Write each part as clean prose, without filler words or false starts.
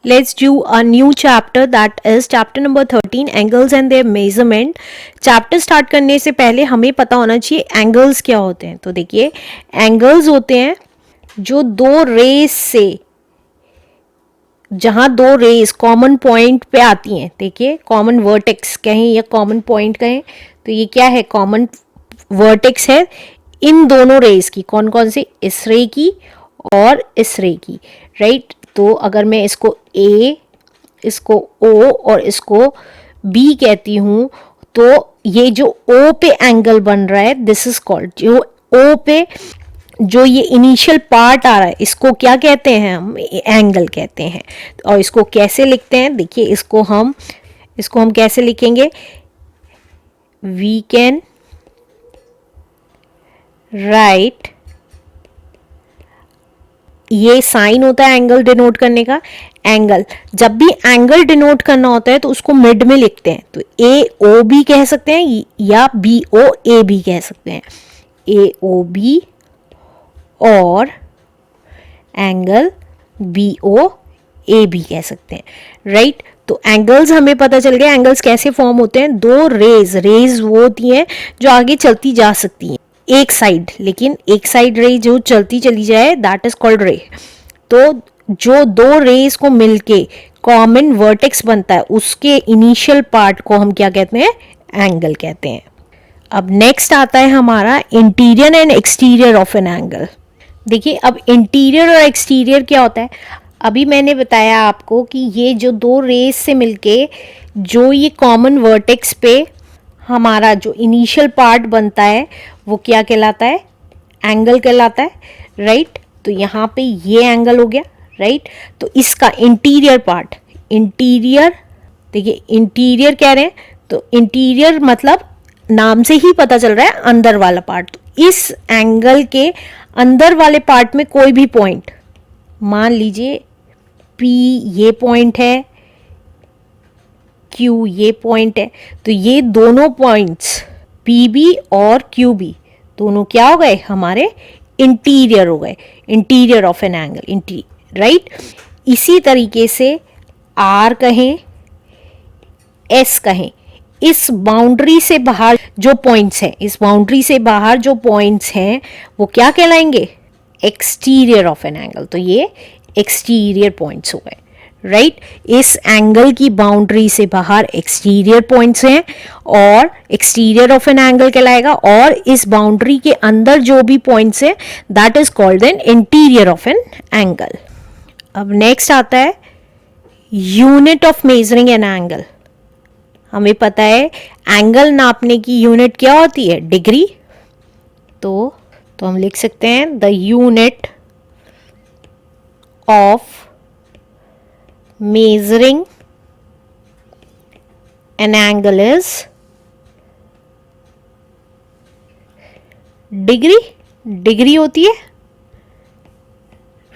Let's do a new chapter, that is chapter number 13, angles and their measurement. Chapter start करने से पहले हमें पता होना चाहिए एंगल्स क्या होते हैं. तो देखिए एंगल्स होते हैं जो दो रेस से, जहां दो रेस कॉमन पॉइंट पे आती हैं. देखिए कॉमन वर्टेक्स कहें या कॉमन पॉइंट कहें, तो ये क्या है, कॉमन वर्टेक्स है इन दोनों रेस की. कौन कौन सी, इस रे की और इस रे की, राइट. तो अगर मैं इसको ए, इसको ओ और इसको बी कहती हूँ, तो ये जो ओ पे एंगल बन रहा है, दिस इज कॉल्ड, जो ओ पे जो ये इनिशियल पार्ट आ रहा है, इसको क्या कहते हैं, हम एंगल कहते हैं. और इसको कैसे लिखते हैं, देखिए इसको हम कैसे लिखेंगे, वी कैन राइट, ये साइन होता है एंगल डिनोट करने का. एंगल, जब भी एंगल डिनोट करना होता है तो उसको मिड में लिखते हैं. तो ए ओ बी कह सकते हैं या बी ओ ए बी कह सकते हैं. ए ओ बी और angle B O A B कह सकते हैं, राइट. तो एंगल्स हमें पता चल गया. एंगल्स कैसे फॉर्म होते हैं, दो रेज वो होती हैं जो आगे चलती जा सकती हैं एक साइड, लेकिन एक साइड रे जो चलती चली जाए, दैट इज कॉल्ड रे. तो जो दो रेस को मिलके कॉमन वर्टेक्स बनता है, उसके इनिशियल पार्ट को हम क्या कहते हैं, एंगल कहते हैं. अब नेक्स्ट आता है हमारा interior and exterior of an angle. देखिए अब इंटीरियर और एक्सटीरियर क्या होता है. अभी मैंने बताया आपको कि ये जो दो रेस से मिलके जो ये कॉमन वर्टेक्स पे हमारा जो इनिशियल पार्ट बनता है, वो क्या कहलाता है, एंगल कहलाता है, राइट. तो यहाँ पे ये एंगल हो गया, राइट. तो इसका इंटीरियर पार्ट, इंटीरियर, देखिए इंटीरियर कह रहे हैं, तो इंटीरियर मतलब नाम से ही पता चल रहा है अंदर वाला पार्ट. तो इस एंगल के अंदर वाले पार्ट में कोई भी पॉइंट, मान लीजिए P ये पॉइंट है, Q ये पॉइंट है, तो ये दोनों पॉइंट्स PB और QB दोनों क्या हो गए, हमारे इंटीरियर हो गए, interior of an angle, right. इसी तरीके से R कहें, S कहें, इस बाउंड्री से बाहर जो पॉइंट्स हैं, इस बाउंड्री से बाहर जो पॉइंट्स हैं, वो क्या कहलाएंगे, एक्सटीरियर ऑफ एन एंगल. तो ये एक्सटीरियर पॉइंट्स हो गए, राइट. इस एंगल की बाउंड्री से बाहर एक्सटीरियर पॉइंट्स हैं और एक्सटीरियर ऑफ एन एंगल कहलाएगा. और इस बाउंड्री के अंदर जो भी पॉइंट्स हैं, that is called an interior of an angle. अब नेक्स्ट आता है unit of measuring an angle. हमें पता है एंगल नापने की यूनिट क्या होती है, डिग्री. तो हम लिख सकते हैं the unit of measuring an angle is degree होती है,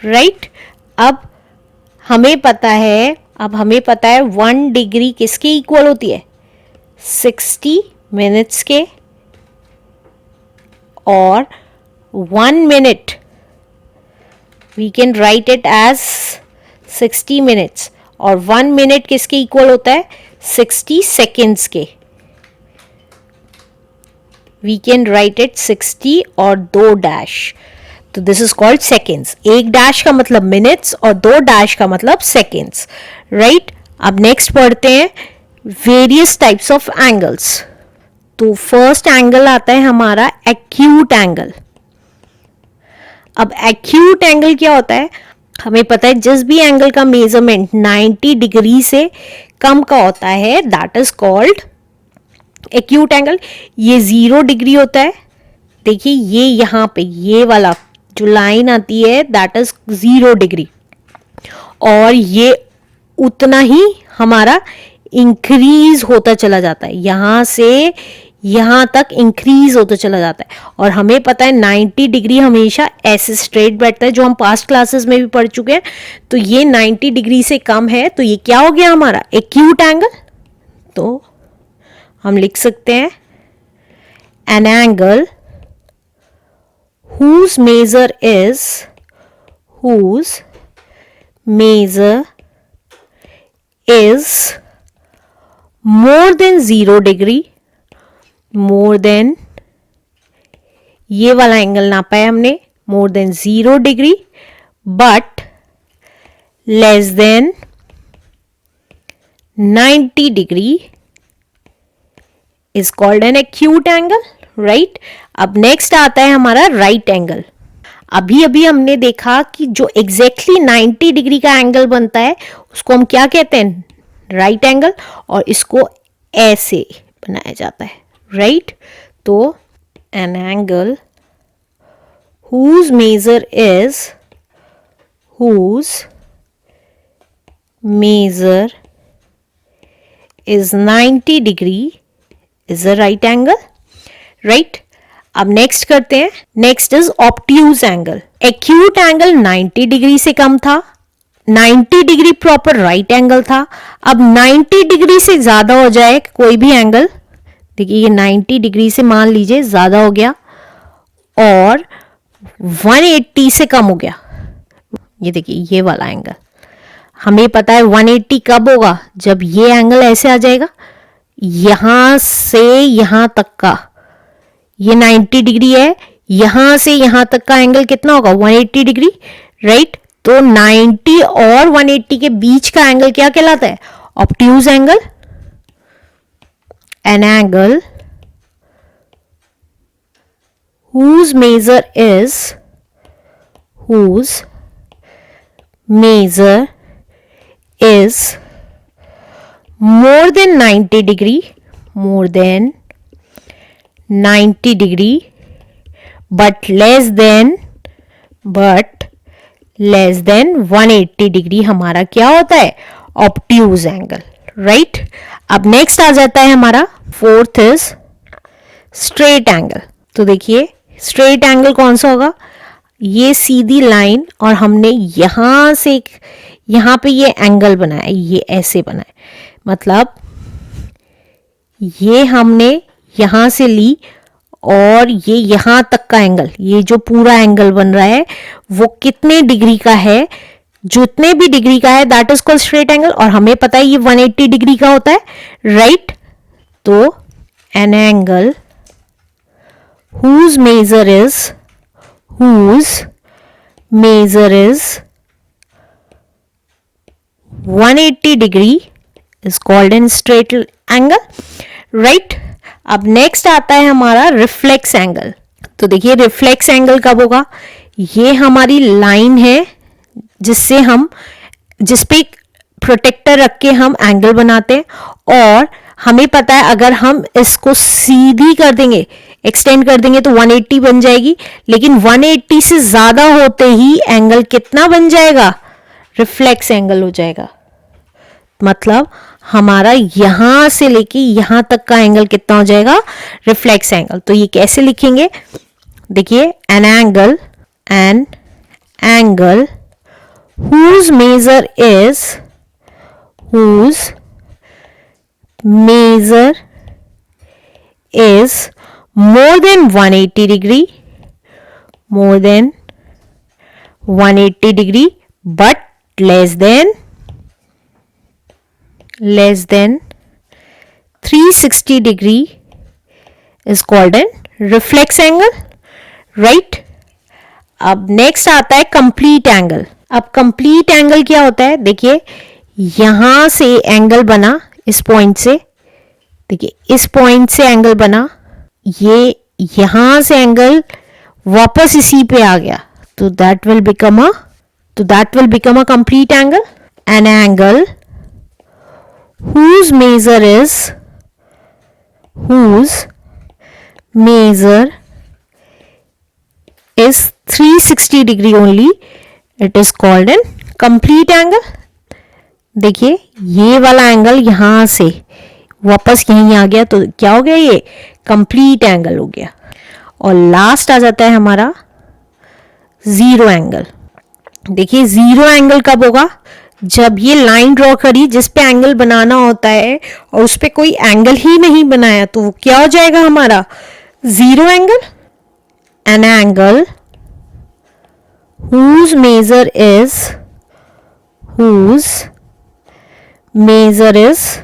राइट. अब हमें पता है 1 डिग्री किसके इक्वल होती है, 60 मिनट्स के. और 1 minute we can write it as 60 minutes. और 1 मिनट किसके इक्वल होता है, 60 सेकेंड्स के. वी कैन राइट इट 60 और 2 डैश. तो this is called seconds. 1 dash का मतलब मिनट्स और 2 डैश का मतलब सेकेंड्स, राइट. अब नेक्स्ट पढ़ते हैं वेरियस टाइप्स ऑफ एंगल्स. तो फर्स्ट एंगल आता है हमारा एक्यूट एंगल. अब एक्यूट एंगल क्या होता है, हमें पता है जिस भी एंगल का मेजरमेंट 90 डिग्री से कम का होता है, that is called acute angle. ये 0 डिग्री होता है. देखिए ये यहाँ पे ये वाला जो लाइन आती है, दैट इज 0 डिग्री. और ये उतना ही हमारा इंक्रीज होता चला जाता है, यहाँ से यहाँ तक इंक्रीज होता चला जाता है. और हमें पता है 90 डिग्री हमेशा ऐसे स्ट्रेट बैठता है, जो हम पास्ट क्लासेस में भी पढ़ चुके हैं. तो ये 90 डिग्री से कम है, तो ये क्या हो गया हमारा एक्यूट एंगल. तो हम लिख सकते हैं an angle whose measure is more than 0 degree, more than, ये वाला एंगल नापा है हमने, more than 0 degree, but less than 90 degree is called an acute angle, right? अब नेक्स्ट आता है हमारा राइट एंगल। अभी अभी हमने देखा कि जो एग्जैक्टली 90 डिग्री का एंगल बनता है उसको हम क्या कहते हैं, राइट एंगल, और इसको ऐसे बनाया जाता है, राइट? तो an angle whose measure is whose measure is 90 degree is a right angle, right? अब नेक्स्ट करते हैं, next is obtuse angle. Acute angle 90 degree से कम था, 90 डिग्री प्रॉपर राइट एंगल था। अब 90 डिग्री से ज्यादा हो जाए कोई भी एंगल, देखिए ये 90 डिग्री से मान लीजिए ज्यादा हो गया और 180 से कम हो गया, ये देखिए ये वाला एंगल, हमें पता है 180 कब होगा, जब ये एंगल ऐसे आ जाएगा, यहां से यहां तक का ये 90 डिग्री है, यहां से यहां तक का एंगल कितना होगा, 180 डिग्री, राइट? तो 90 और 180 के बीच का एंगल क्या कहलाता है, obtuse angle. An angle whose measure is more than 90 degree, more than 90 degree, but less than 180 degree हमारा क्या होता है, ऑब्ट्यूज एंगल, राइट? अब नेक्स्ट आ जाता है हमारा फोर्थ इज स्ट्रेट एंगल। तो देखिए स्ट्रेट एंगल कौन सा होगा, ये सीधी लाइन और हमने यहां से यहां पे ये एंगल बनाया, ये ऐसे बनाया, मतलब ये हमने यहां से ली और ये यहां तक का एंगल, ये जो पूरा एंगल बन रहा है वो कितने डिग्री का है, जितने भी डिग्री का है that is called straight angle, और हमें पता है ये 180 डिग्री का होता है, राइट? तो an angle whose measure is 180 degree is called an straight angle, right? अब नेक्स्ट आता है हमारा रिफ्लेक्स एंगल। तो देखिए रिफ्लेक्स एंगल कब होगा, ये हमारी लाइन है जिससे हम, जिस पे प्रोटेक्टर रख के हम एंगल बनाते हैं, और हमें पता है अगर हम इसको सीधी कर देंगे, एक्सटेंड कर देंगे तो 180 बन जाएगी, लेकिन 180 से ज्यादा होते ही एंगल कितना बन जाएगा, रिफ्लेक्स एंगल हो जाएगा। मतलब हमारा यहां से लेके यहां तक का एंगल कितना हो जाएगा, रिफ्लेक्स एंगल। तो ये कैसे लिखेंगे, देखिए an angle whose measure is more than 180 degree, but less than 360 degree is called an reflex angle, right? अब नेक्स्ट आता है कंप्लीट एंगल। अब कंप्लीट एंगल क्या होता है, देखिए यहां से एंगल बना, इस पॉइंट से, देखिए इस पॉइंट से एंगल बना, ये यहां से एंगल वापस इसी पे आ गया, तो that will become a complete angle. An angle whose measure is 360 degree only, it is called an complete angle। देखिए ये वाला एंगल यहां से वापस यहीं आ गया, तो क्या हो गया, ये कंप्लीट एंगल हो गया। और लास्ट आ जाता है हमारा जीरो एंगल। देखिए जीरो एंगल कब होगा, जब ये लाइन ड्रॉ करी जिस पे एंगल बनाना होता है और उस पे कोई एंगल ही नहीं बनाया, तो वो क्या हो जाएगा हमारा, zero angle. An angle whose measure measure is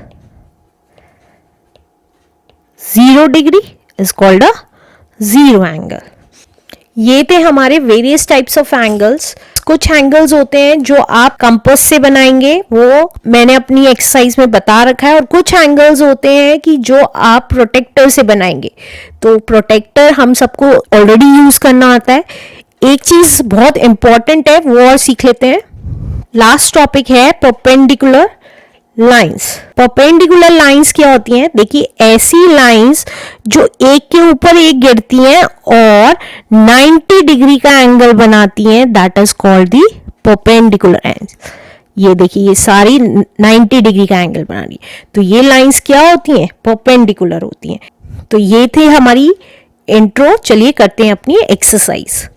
0 degree is called a zero angle. ये थे हमारे वेरियस टाइप्स ऑफ एंगल्स. कुछ एंगल्स होते हैं जो आप कंपास से बनाएंगे, वो मैंने अपनी एक्सरसाइज में बता रखा है, और कुछ एंगल्स होते हैं कि जो आप प्रोटेक्टर से बनाएंगे. तो प्रोटेक्टर हम सबको ऑलरेडी यूज करना आता है. एक चीज बहुत इंपॉर्टेंट है, वो और सीख लेते हैं. लास्ट टॉपिक है परपेंडिकुलर लाइंस. परपेंडिकुलर लाइंस क्या होती हैं? देखिए, ऐसी लाइंस जो एक के ऊपर एक गिरती हैं और 90 डिग्री का एंगल बनाती हैं, that is called the perpendicular lines. ये देखिए, ये सारी 90 डिग्री का एंगल बना रही है, तो ये लाइंस क्या होती हैं? परपेंडिकुलर होती हैं. तो ये थे हमारी इंट्रो. चलिए करते हैं अपनी एक्सरसाइज.